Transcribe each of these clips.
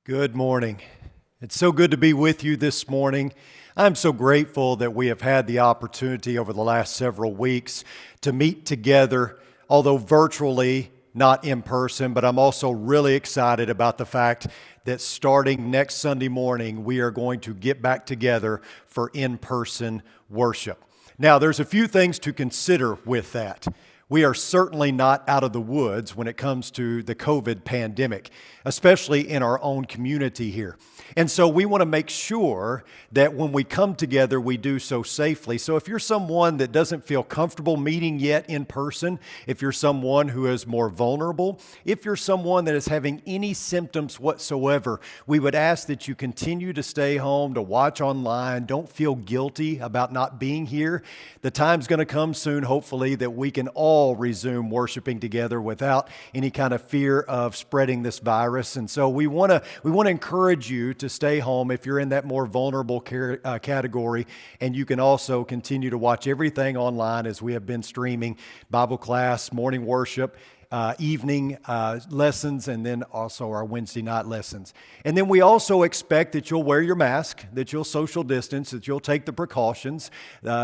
Good morning. It's so good to be with you this morning. I'm so grateful that we have had the opportunity over the last several weeks to meet together, although virtually, not in person, but I'm also really excited about the fact that starting next Sunday morning, we are going to get back together for in-person worship. Now, there's a few things to consider with that. We are certainly not out of the woods when it comes to the COVID pandemic, especially in our own community here. And so we want to make sure that when we come together, we do so safely. So if you're someone that doesn't feel comfortable meeting yet in person, if you're someone who is more vulnerable, if you're someone that is having any symptoms whatsoever, we would ask that you continue to stay home, to watch online. Don't feel guilty about not being here. The time's going to come soon, hopefully, that we can all resume worshiping together without any kind of fear of spreading this virus. And so we want to encourage you to stay home if you're in that more vulnerable category, and you can also continue to watch everything online as we have been streaming Bible class, morning worship, evening lessons, and then also our Wednesday night lessons. And then we also expect that you'll wear your mask, that you'll social distance, that you'll take the precautions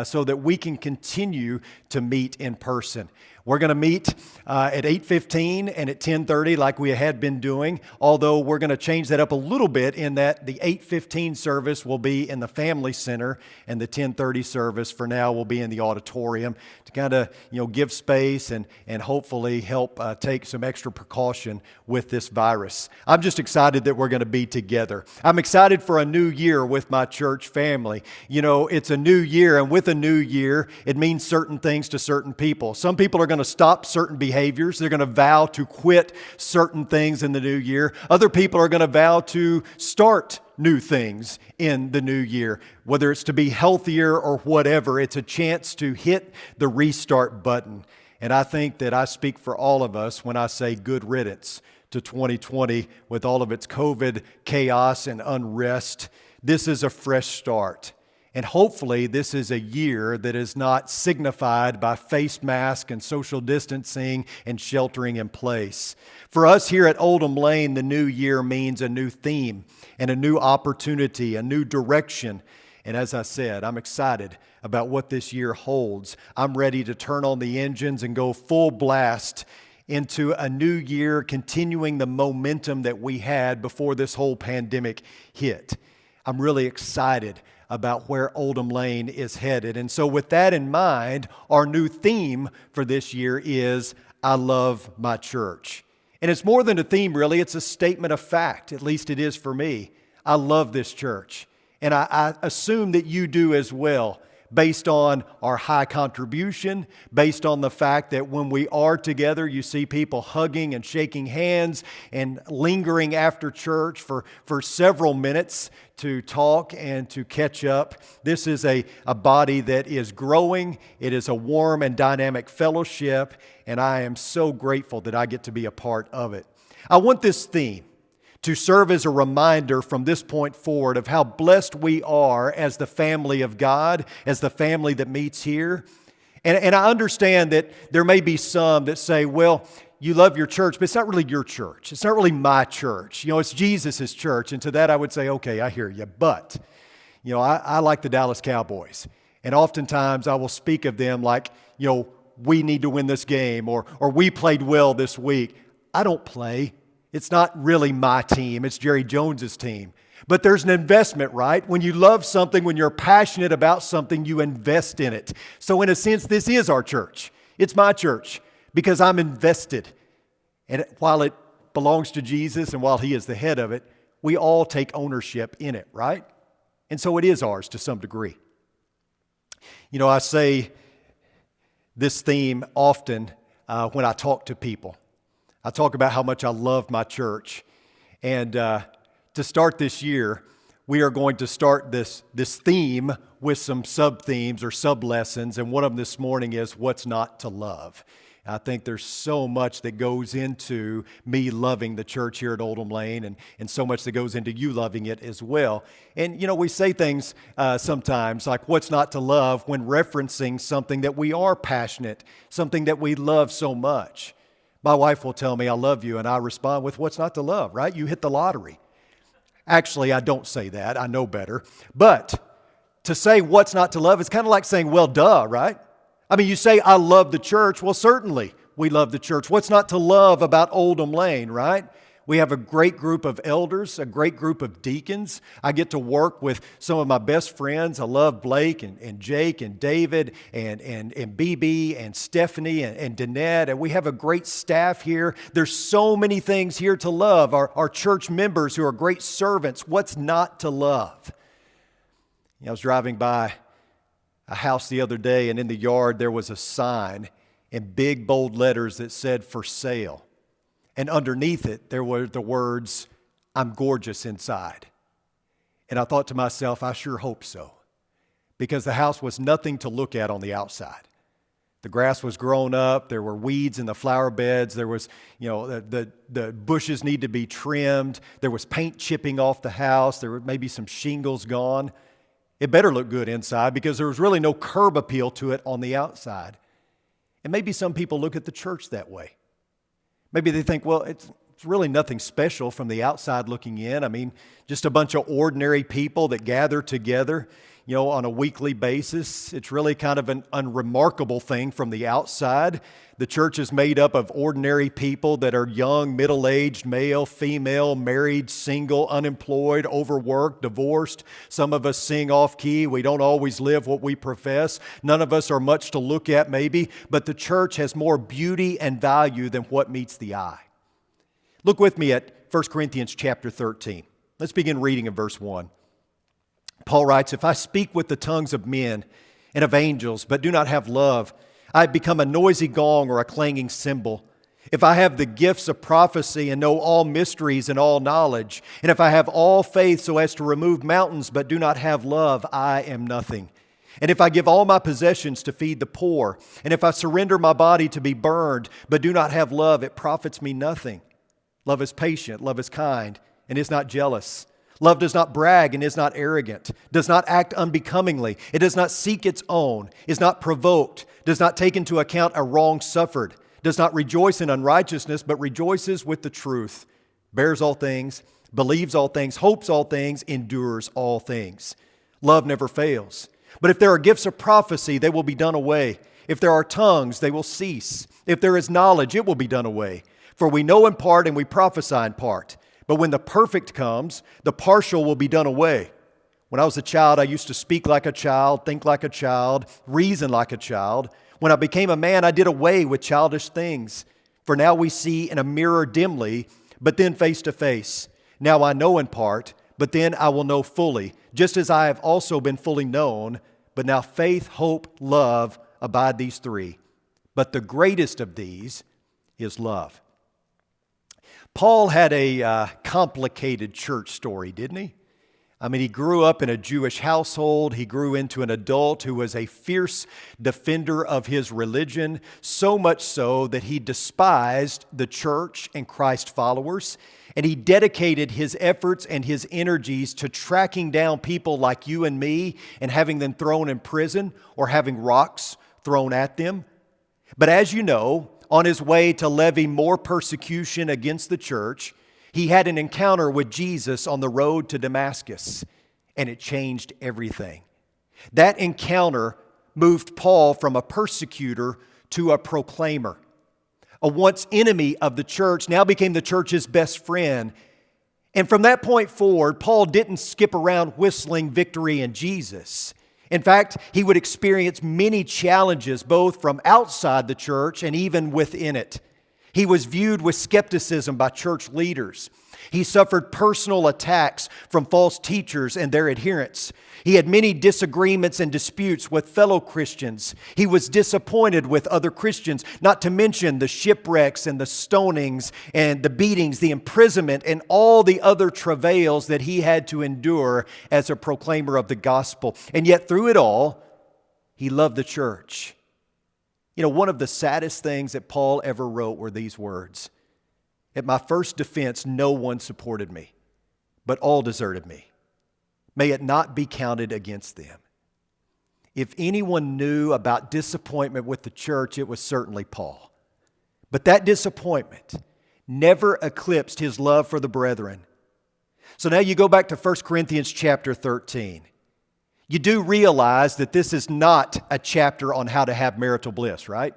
so that we can continue to meet in person. We're going to meet at 8:15 and at 10:30 like we had been doing, although we're going to change that up a little bit in that the 8:15 service will be in the Family Center and the 10:30 service for now will be in the auditorium to kind of give space and hopefully help take some extra precaution with this virus. I'm just excited that we're going to be together. I'm excited for a new year with my church family. It's a new year, and with a new year, it means certain things to certain people. Some people are going to stop certain behaviors. They're going to vow to quit certain things in the new year. Other people are going to vow to start new things in the new year, whether it's to be healthier or whatever. It's a chance to hit the restart button. And I think that I speak for all of us when I say good riddance to 2020 with all of its COVID chaos and unrest. This is a fresh start. And hopefully this is a year that is not signified by face mask and social distancing and sheltering in place. For us here at Oldham Lane, the new year means a new theme and a new opportunity, a new direction. And as I said, I'm excited about what this year holds. I'm ready to turn on the engines and go full blast into a new year, continuing the momentum that we had before this whole pandemic hit. I'm really excited about where Oldham Lane is headed. And so with that in mind, our new theme for this year is, I love my church. And it's more than a theme, really. It's a statement of fact. At least it is for me. I love this church. And I assume that you do as well, based on our high contribution, based on the fact that when we are together, you see people hugging and shaking hands and lingering after church for several minutes to talk and to catch up. This is a body that is growing. It is a warm and dynamic fellowship, and I am so grateful that I get to be a part of it. I want this theme to serve as a reminder from this point forward of how blessed we are as the family of God, as the family that meets here. And I understand that there may be some that say, well, you love your church, but it's not really your church. It's not really my church. It's Jesus' church. And to that I would say, okay, I hear you. But, I like the Dallas Cowboys. And oftentimes I will speak of them like, we need to win this game or we played well this week. I don't play. It's not really my team. It's Jerry Jones's team. But there's an investment, right? When you love something, when you're passionate about something, you invest in it. So in a sense, this is our church. It's my church because I'm invested. And while it belongs to Jesus and while He is the head of it, we all take ownership in it, right? And so it is ours to some degree. I say this theme often when I talk to people. I talk about how much I love my church. And to start this year, we are going to start this theme with some sub-themes or sub-lessons. And one of them this morning is what's not to love. I think there's so much that goes into me loving the church here at Oldham Lane and so much that goes into you loving it as well. And, we say things sometimes like what's not to love when referencing something that we are passionate, something that we love so much. My wife will tell me, I love you, and I respond with what's not to love, right? You hit the lottery. Actually, I don't say that. I know better. But to say what's not to love is kind of like saying, well, duh, right? I mean, you say, I love the church. Well, certainly we love the church. What's not to love about Oldham Lane, right? We have a great group of elders, a great group of deacons. I get to work with some of my best friends. I love Blake and Jake and David and BB and Stephanie and Danette. And we have a great staff here. There's so many things here to love. Our church members who are great servants. What's not to love? I was driving by a house the other day, and in the yard there was a sign in big bold letters that said for sale. And underneath it, there were the words, I'm gorgeous inside. And I thought to myself, I sure hope so. Because the house was nothing to look at on the outside. The grass was grown up. There were weeds in the flower beds. There was, the bushes need to be trimmed. There was paint chipping off the house. There were maybe some shingles gone. It better look good inside because there was really no curb appeal to it on the outside. And maybe some people look at the church that way. Maybe they think, well, it's really nothing special from the outside looking in. I mean, just a bunch of ordinary people that gather together, on a weekly basis. It's really kind of an unremarkable thing from the outside. The church is made up of ordinary people that are young, middle-aged, male, female, married, single, unemployed, overworked, divorced. Some of us sing off-key. We don't always live what we profess. None of us are much to look at maybe, but the church has more beauty and value than what meets the eye. Look with me at 1 Corinthians chapter 13. Let's begin reading in verse 1. Paul writes, if I speak with the tongues of men and of angels, but do not have love, I become a noisy gong or a clanging cymbal. If I have the gifts of prophecy and know all mysteries and all knowledge, and if I have all faith so as to remove mountains, but do not have love, I am nothing. And if I give all my possessions to feed the poor, and if I surrender my body to be burned, but do not have love, it profits me nothing. Love is patient, love is kind, and is not jealous. Love does not brag and is not arrogant, does not act unbecomingly. It does not seek its own, is not provoked, does not take into account a wrong suffered, does not rejoice in unrighteousness, but rejoices with the truth, bears all things, believes all things, hopes all things, endures all things. Love never fails. But if there are gifts of prophecy, they will be done away. If there are tongues, they will cease. If there is knowledge, it will be done away. For we know in part and we prophesy in part. But when the perfect comes, the partial will be done away. When I was a child, I used to speak like a child, think like a child, reason like a child. When I became a man, I did away with childish things. For now we see in a mirror dimly, but then face to face. Now I know in part, but then I will know fully, just as I have also been fully known. But now faith, hope, love abide these three. But the greatest of these is love. Paul had a complicated church story, didn't he? I mean, he grew up in a Jewish household. He grew into an adult who was a fierce defender of his religion, so much so that he despised the church and Christ followers, and he dedicated his efforts and his energies to tracking down people like you and me and having them thrown in prison or having rocks thrown at them. But as you know, on his way to levy more persecution against the church, he had an encounter with Jesus on the road to Damascus, and it changed everything. That encounter moved Paul from a persecutor to a proclaimer. A once enemy of the church now became the church's best friend. And from that point forward, Paul didn't skip around whistling victory in Jesus. In fact, he would experience many challenges both from outside the church and even within it. He was viewed with skepticism by church leaders. He suffered personal attacks from false teachers and their adherents. He had many disagreements and disputes with fellow Christians. He was disappointed with other Christians, not to mention the shipwrecks and the stonings and the beatings, the imprisonment, and all the other travails that he had to endure as a proclaimer of the gospel. And yet through it all, he loved the church. One of the saddest things that Paul ever wrote were these words: "At my first defense, no one supported me, but all deserted me. May it not be counted against them." If anyone knew about disappointment with the church, it was certainly Paul. But that disappointment never eclipsed his love for the brethren. So now you go back to 1 Corinthians chapter 13. You do realize that this is not a chapter on how to have marital bliss, right?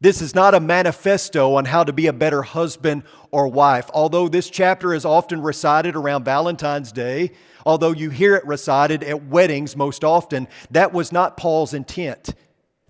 This is not a manifesto on how to be a better husband or wife. Although this chapter is often recited around Valentine's Day, although you hear it recited at weddings most often, that was not Paul's intent.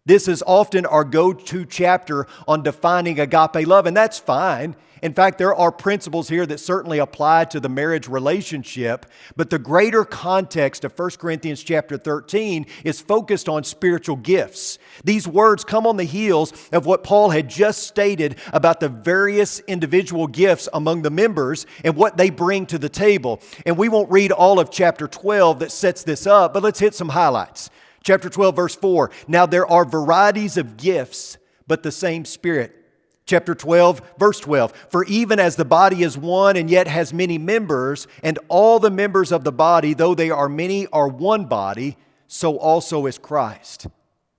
This is often our go-to chapter on defining agape love, and that's fine. In fact, there are principles here that certainly apply to the marriage relationship, but the greater context of 1 Corinthians chapter 13 is focused on spiritual gifts. These words come on the heels of what Paul had just stated about the various individual gifts among the members and what they bring to the table. And we won't read all of chapter 12 that sets this up, but let's hit some highlights. Chapter 12, verse 4, now there are varieties of gifts, but the same Spirit. Chapter 12, verse 12, for even as the body is one and yet has many members, and all the members of the body, though they are many, are one body, so also is Christ.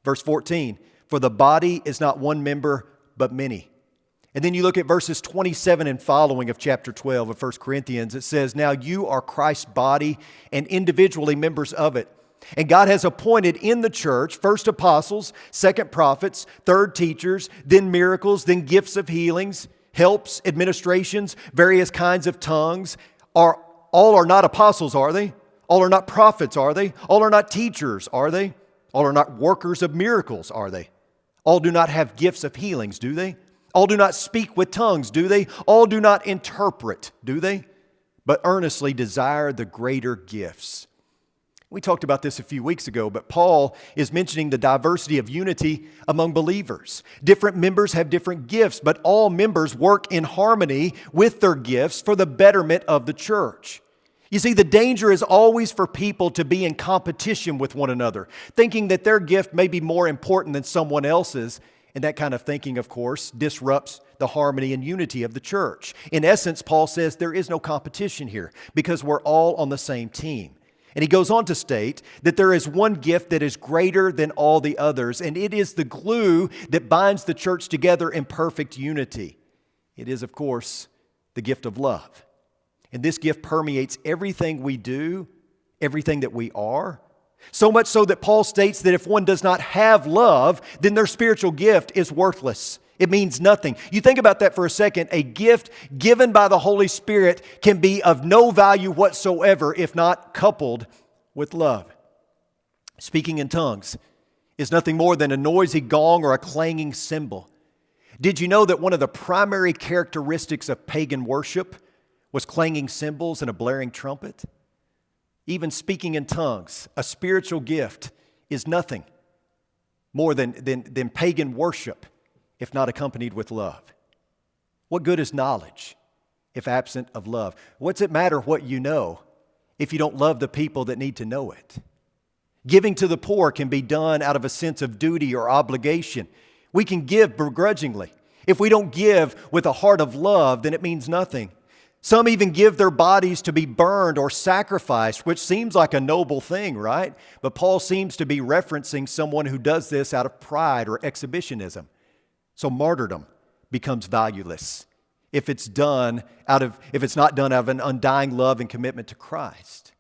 Verse 14, for the body is not one member, but many. And then you look at verses 27 and following of chapter 12 of 1 Corinthians. It says, now you are Christ's body and individually members of it. And God has appointed in the church first apostles, second prophets, third teachers, then miracles, then gifts of healings, helps, administrations, various kinds of tongues. All are not apostles, are they? All are not prophets, are they? All are not teachers, are they? All are not workers of miracles, are they? All do not have gifts of healings, do they? All do not speak with tongues, do they? All do not interpret, do they? But earnestly desire the greater gifts. We talked about this a few weeks ago, but Paul is mentioning the diversity of unity among believers. Different members have different gifts, but all members work in harmony with their gifts for the betterment of the church. You see, the danger is always for people to be in competition with one another, thinking that their gift may be more important than someone else's. And that kind of thinking, of course, disrupts the harmony and unity of the church. In essence, Paul says there is no competition here because we're all on the same team. And he goes on to state that there is one gift that is greater than all the others, and it is the glue that binds the church together in perfect unity. It is, of course, the gift of love. And this gift permeates everything we do, everything that we are. So much so that Paul states that if one does not have love, then their spiritual gift is worthless. It means nothing. You think about that for a second. A gift given by the Holy Spirit can be of no value whatsoever if not coupled with love. Speaking in tongues is nothing more than a noisy gong or a clanging cymbal. Did you know that one of the primary characteristics of pagan worship was clanging cymbals and a blaring trumpet? Even speaking in tongues, a spiritual gift, is nothing more than pagan worship if not accompanied with love. What good is knowledge if absent of love? What's it matter what you know if you don't love the people that need to know it? Giving to the poor can be done out of a sense of duty or obligation. We can give begrudgingly. If we don't give with a heart of love, then it means nothing. Some even give their bodies to be burned or sacrificed, which seems like a noble thing, right? But Paul seems to be referencing someone who does this out of pride or exhibitionism. So martyrdom becomes valueless if it's not done out of an undying love and commitment to Christ.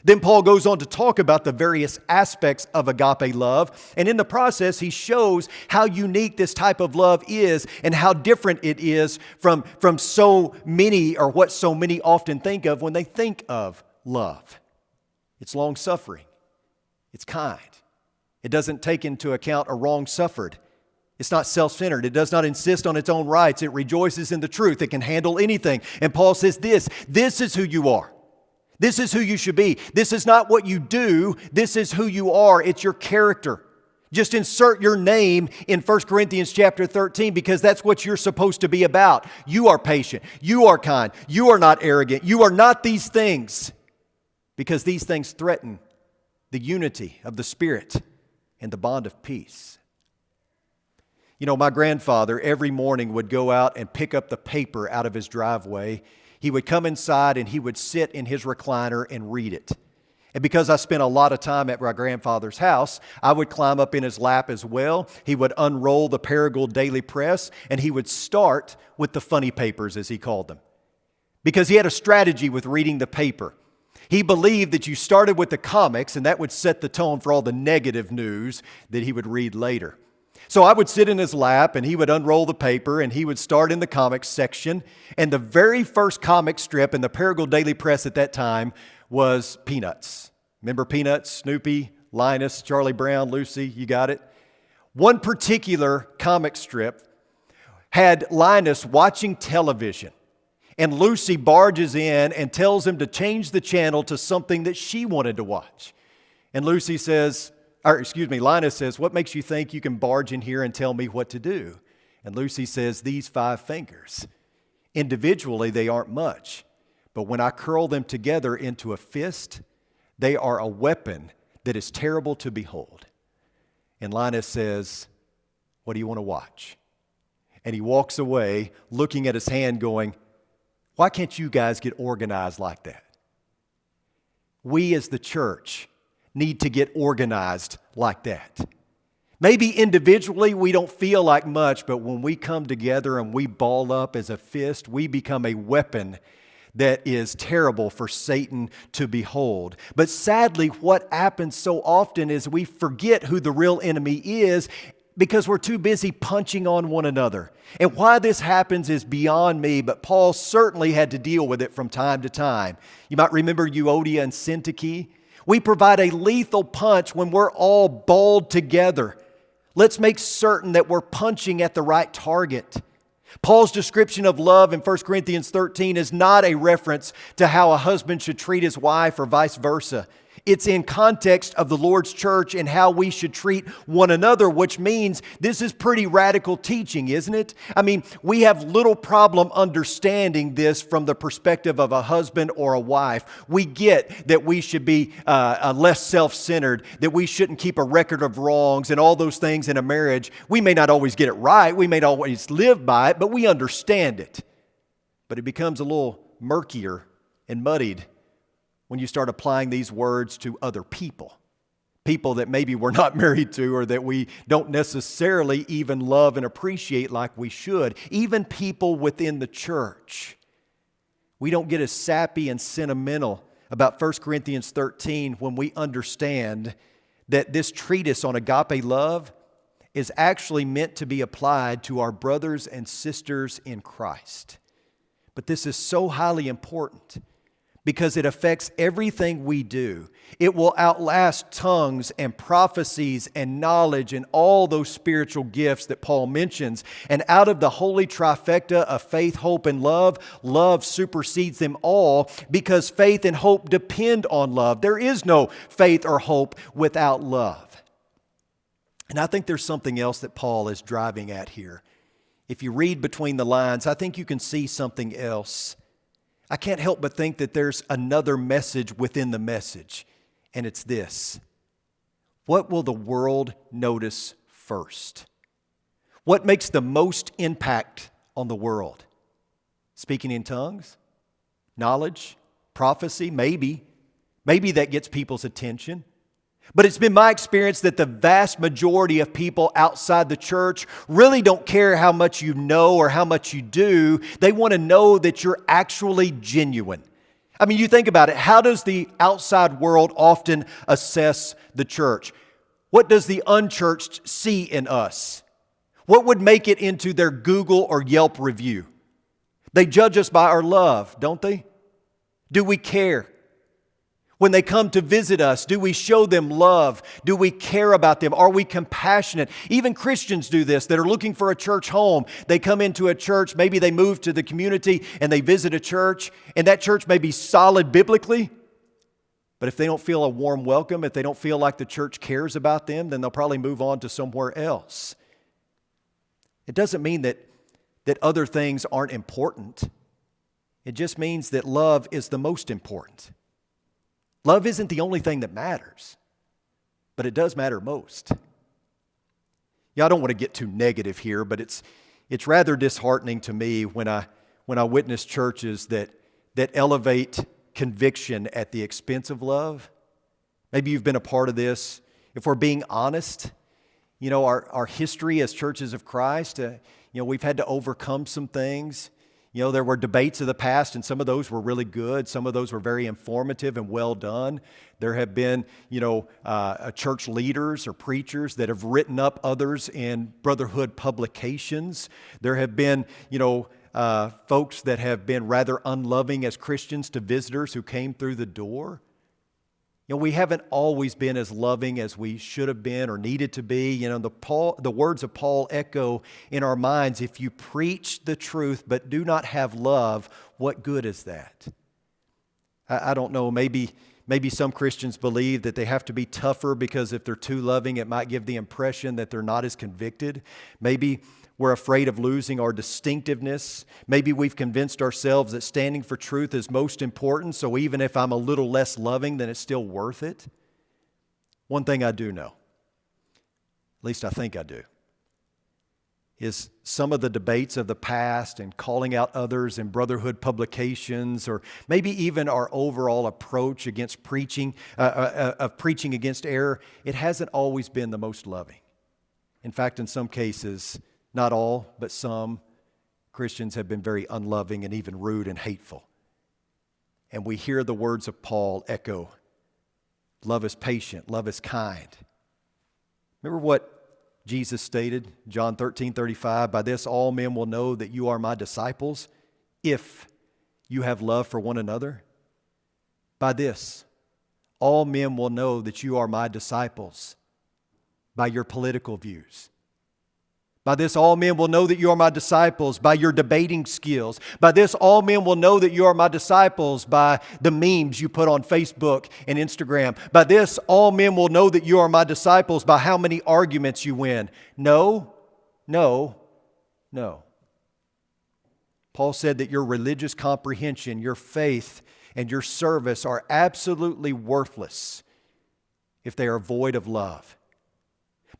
Then Paul goes on to talk about the various aspects of agape love, and in the process he shows how unique this type of love is and how different it is from so many, or what so many often think of when they think of love. It's long-suffering. It's kind. It doesn't take into account a wrong suffered. It's not self-centered. It does not insist on its own rights. It rejoices in the truth. It can handle anything. And Paul says this is who you are. This is who you should be. This is not what you do. This is who you are. It's your character. Just insert your name in 1 Corinthians chapter 13 because that's what you're supposed to be about. You are patient. You are kind. You are not arrogant. You are not these things because these things threaten the unity of the Spirit and the bond of peace. You know, my grandfather every morning would go out and pick up the paper out of his driveway. He would come inside and he would sit in his recliner and read it. And because I spent a lot of time at my grandfather's house, I would climb up in his lap as well. He would unroll the Paragould Daily Press and he would start with the funny papers, as he called them. because he had a strategy with reading the paper. He believed that you started with the comics, and that would set the tone for all the negative news that he would read later. So I would sit in his lap, and he would unroll the paper, and he would start in the comics section. And the very first comic strip in the Paragould Daily Press at that time was Peanuts. Remember Peanuts? Snoopy, Linus, Charlie Brown, Lucy, you got it? One particular comic strip had Linus watching television, and Lucy barges in and tells him to change the channel to something that she wanted to watch. And Linus says, "What makes you think you can barge in here and tell me what to do?" And Lucy says, "These 5 fingers. Individually, they aren't much, but when I curl them together into a fist, they are a weapon that is terrible to behold." And Linus says, "What do you want to watch?" And he walks away looking at his hand going, "Why can't you guys get organized like that?" We as the church need to get organized like that. Maybe individually we don't feel like much, but when we come together and we ball up as a fist, we become a weapon that is terrible for Satan to behold. But sadly, what happens so often is we forget who the real enemy is because we're too busy punching on one another. And why this happens is beyond me, but Paul certainly had to deal with it from time to time. You might remember Euodia and Syntyche. We provide a lethal punch when we're all balled together. Let's make certain that we're punching at the right target. Paul's description of love in 1 Corinthians 13 is not a reference to how a husband should treat his wife or vice versa. It's in context of the Lord's church and how we should treat one another, which means this is pretty radical teaching, isn't it? I mean, we have little problem understanding this from the perspective of a husband or a wife. We get that we should be less self-centered, that we shouldn't keep a record of wrongs and all those things in a marriage. We may not always get it right. We may not always live by it, but we understand it. But it becomes a little murkier and muddied when you start applying these words to other people that maybe we're not married to or that we don't necessarily even love and appreciate like we should, even people within the church. We don't get as sappy and sentimental about 1 Corinthians 13 when we understand that this treatise on agape love is actually meant to be applied to our brothers and sisters in Christ. But this is so highly important because it affects everything we do. It will outlast tongues and prophecies and knowledge and all those spiritual gifts that Paul mentions. And out of the holy trifecta of faith, hope, and love, love supersedes them all because faith and hope depend on love. There is no faith or hope without love. And I think there's something else that Paul is driving at here. If you read between the lines, I think you can see something else. I can't help but think that there's another message within the message, and it's this. What will the world notice first? What makes the most impact on the world? Speaking in tongues? Knowledge? Prophecy? Maybe. Maybe that gets people's attention. But it's been my experience that the vast majority of people outside the church really don't care how much you know or how much you do. They want to know that you're actually genuine. I mean, you think about it. How does the outside world often assess the church? What does the unchurched see in us? What would make it into their Google or Yelp review? They judge us by our love, don't they? Do we care? When they come to visit us, do we show them love? Do we care about them? Are we compassionate? Even Christians do this that are looking for a church home. They come into a church, maybe they move to the community and they visit a church, and that church may be solid biblically, but if they don't feel a warm welcome, if they don't feel like the church cares about them, then they'll probably move on to somewhere else. It doesn't mean that other things aren't important. It just means that love is the most important. Love isn't the only thing that matters, but it does matter most. Yeah, I don't want to get too negative here, but it's rather disheartening to me when I witness churches that elevate conviction at the expense of love. Maybe you've been a part of this. If we're being honest, you know, our history as churches of Christ, we've had to overcome some things. There were debates of the past, and some of those were really good. Some of those were very informative and well done. There have been, church leaders or preachers that have written up others in brotherhood publications. There have been, folks that have been rather unloving as Christians to visitors who came through the door. We haven't always been as loving as we should have been or needed to be. The words of Paul echo in our minds, if you preach the truth but do not have love, what good is that? I don't know, maybe some Christians believe that they have to be tougher because if they're too loving, it might give the impression that they're not as convicted. Maybe we're afraid of losing our distinctiveness. Maybe we've convinced ourselves that standing for truth is most important, so even if I'm a little less loving, then it's still worth it. One thing I do know, at least I think I do, is some of the debates of the past and calling out others in brotherhood publications, or maybe even our overall approach against preaching against error, it hasn't always been the most loving. In fact, in some cases, not all, but some Christians have been very unloving and even rude and hateful. And we hear the words of Paul echo, love is patient, love is kind. Remember what Jesus stated, John 13:35, by this all men will know that you are my disciples, if you have love for one another. By this, all men will know that you are my disciples, by your political views. By this, all men will know that you are my disciples by your debating skills. By this, all men will know that you are my disciples by the memes you put on Facebook and Instagram. By this, all men will know that you are my disciples by how many arguments you win. No. Paul said that your religious comprehension, your faith, and your service are absolutely worthless if they are void of love.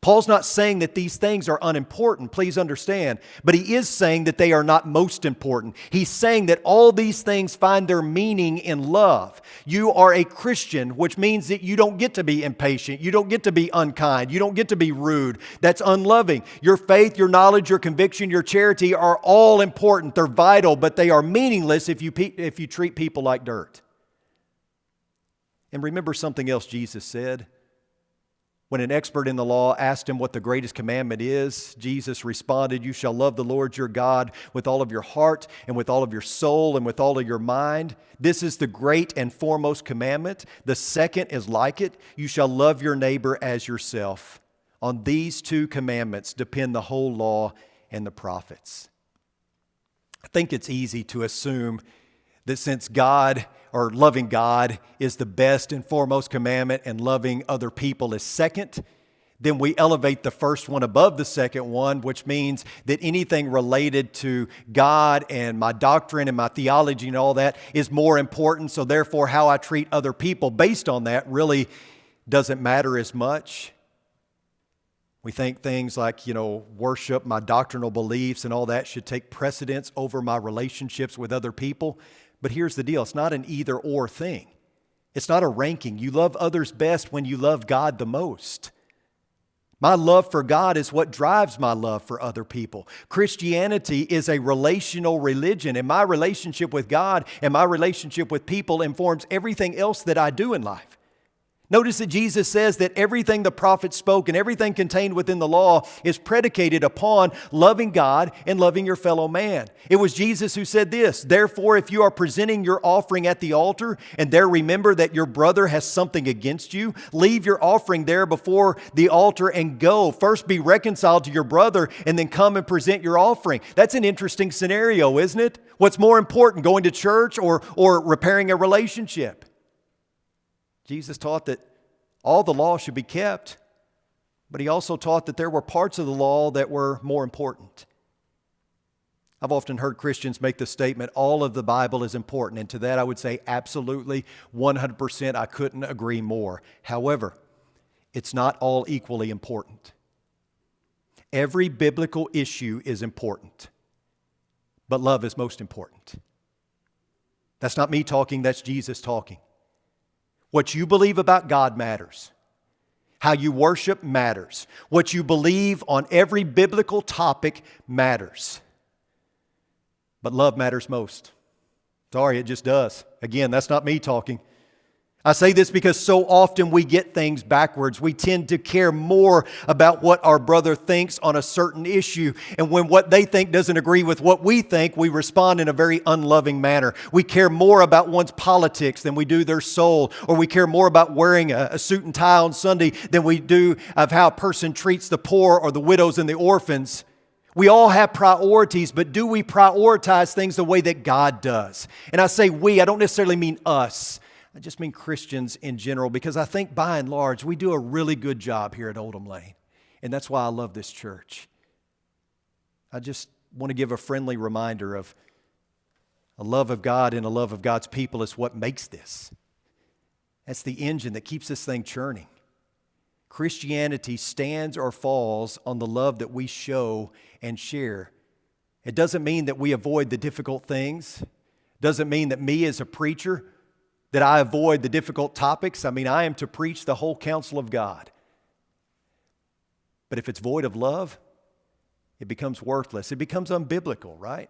Paul's not saying that these things are unimportant, please understand, but he is saying that they are not most important. He's saying that all these things find their meaning in love. You are a Christian, which means that you don't get to be impatient, you don't get to be unkind, you don't get to be rude. That's unloving. Your faith, your knowledge, your conviction, your charity are all important. They're vital, but they are meaningless if you treat people like dirt. And remember something else Jesus said. When an expert in the law asked him what the greatest commandment is, Jesus responded, you shall love the Lord your God with all of your heart and with all of your soul and with all of your mind. This is the great and foremost commandment. The second is like it. You shall love your neighbor as yourself. On these two commandments depend the whole law and the prophets. I think it's easy to assume that since God or loving God is the best and foremost commandment and loving other people is second, then we elevate the first one above the second one, which means that anything related to God and my doctrine and my theology and all that is more important. So therefore, how I treat other people based on that really doesn't matter as much. We think things like, worship, my doctrinal beliefs and all that should take precedence over my relationships with other people. But here's the deal. It's not an either or thing. It's not a ranking. You love others best when you love God the most. My love for God is what drives my love for other people. Christianity is a relational religion, and my relationship with God and my relationship with people informs everything else that I do in life. Notice that Jesus says that everything the prophets spoke and everything contained within the law is predicated upon loving God and loving your fellow man. It was Jesus who said this, therefore, if you are presenting your offering at the altar and there remember that your brother has something against you, leave your offering there before the altar and go. First be reconciled to your brother and then come and present your offering. That's an interesting scenario, isn't it? What's more important, going to church or repairing a relationship? Jesus taught that all the law should be kept, but he also taught that there were parts of the law that were more important. I've often heard Christians make the statement, all of the Bible is important, and to that I would say absolutely, 100%, I couldn't agree more. However, it's not all equally important. Every biblical issue is important, but love is most important. That's not me talking, that's Jesus talking. What you believe about God matters. How you worship matters. What you believe on every biblical topic matters. But love matters most. Sorry, it just does. Again, that's not me talking. I say this because so often we get things backwards. We tend to care more about what our brother thinks on a certain issue. And when what they think doesn't agree with what we think, we respond in a very unloving manner. We care more about one's politics than we do their soul. Or we care more about wearing a suit and tie on Sunday than we do of how a person treats the poor or the widows and the orphans. We all have priorities, but do we prioritize things the way that God does? And I say we, I don't necessarily mean us. I just mean Christians in general, because I think by and large we do a really good job here at Oldham Lane. And that's why I love this church. I just want to give a friendly reminder of a love of God and a love of God's people is what makes this. That's the engine that keeps this thing churning. Christianity stands or falls on the love that we show and share. It doesn't mean that we avoid the difficult things. It doesn't mean that me as a preacher that I avoid the difficult topics. I mean, I am to preach the whole counsel of God. But if it's void of love, it becomes worthless. It becomes unbiblical, right?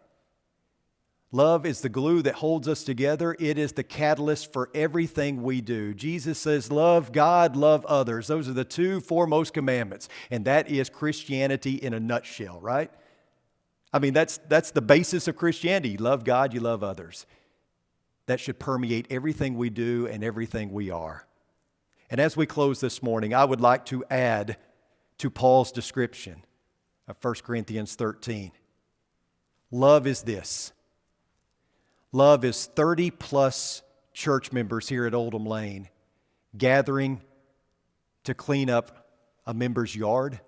Love is the glue that holds us together. It is the catalyst for everything we do. Jesus says, love God, love others. Those are the two foremost commandments. And that is Christianity in a nutshell, right? I mean, that's the basis of Christianity. You love God, you love others. That should permeate everything we do and everything we are. And as we close this morning, I would like to add to Paul's description of 1 Corinthians 13. Love is this. Love is 30 plus church members here at Oldham Lane gathering to clean up a member's yard.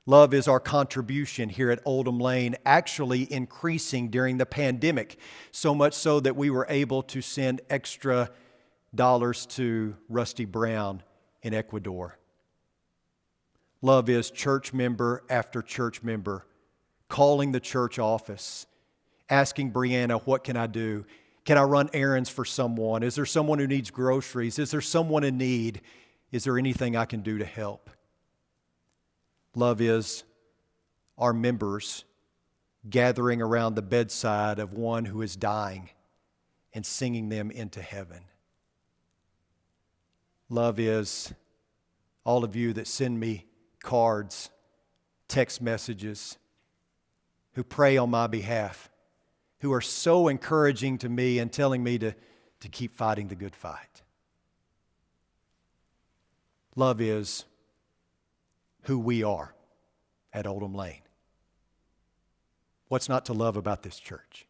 Love is our contribution here at Oldham Lane, actually increasing during the pandemic, so much so that we were able to send extra dollars to Rusty Brown in Ecuador. Love is church member after church member calling the church office, asking Brianna, what can I do? Can I run errands for someone? Is there someone who needs groceries? Is there someone in need? Is there anything I can do to help? Love is our members gathering around the bedside of one who is dying and singing them into heaven. Love is all of you that send me cards, text messages, who pray on my behalf, who are so encouraging to me and telling me to keep fighting the good fight. Love is who we are at Oldham Lane. What's not to love about this church?